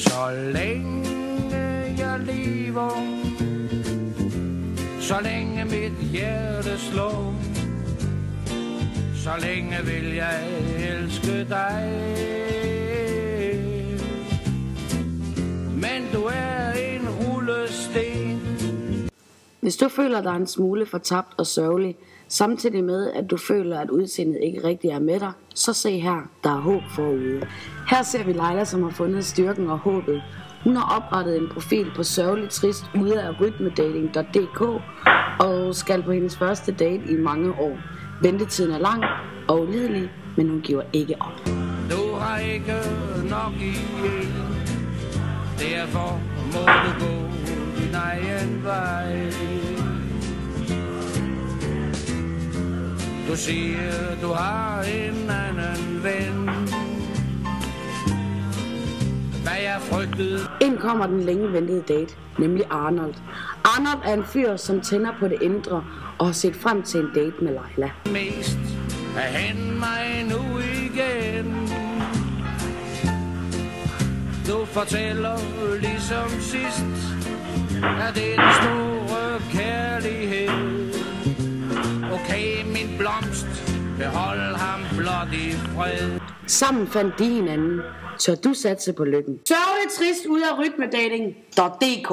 Så længe jeg lever, så længe mit hjerte slår, så længe vil jeg elske dig. Men du er en rullesten. Hvis du føler dig en smule fortabt og sørgelig, samtidig med at du føler at udseendet ikke rigtig er med dig, så se her, der er håb forude. Her ser vi Leila, som har fundet styrken og håbet. Hun har oprettet en profil på sørgeligt trist ude af rytmedating.dk og skal på hendes første date i mange år. Ventetiden er lang og ulidelig, men hun giver ikke op. Du har ikke nok i en, derfor må du gå din egen vej. Du siger, du har en anden ven, hvad jeg frygtede. Ind kommer den længe ventede date, nemlig Arnold. Arnold er en fyr, som tænder på det indre og har set frem til en date med Leila. Mest at hente mig nu igen. Du fortæller ligesom sidst, at det er den store kærlighed. Okay, min blomst, behold ham blot i fred. Sammen fandt de hinanden. Tør du satse på lykken? Sørgeligt trist ud af rytmedating.dk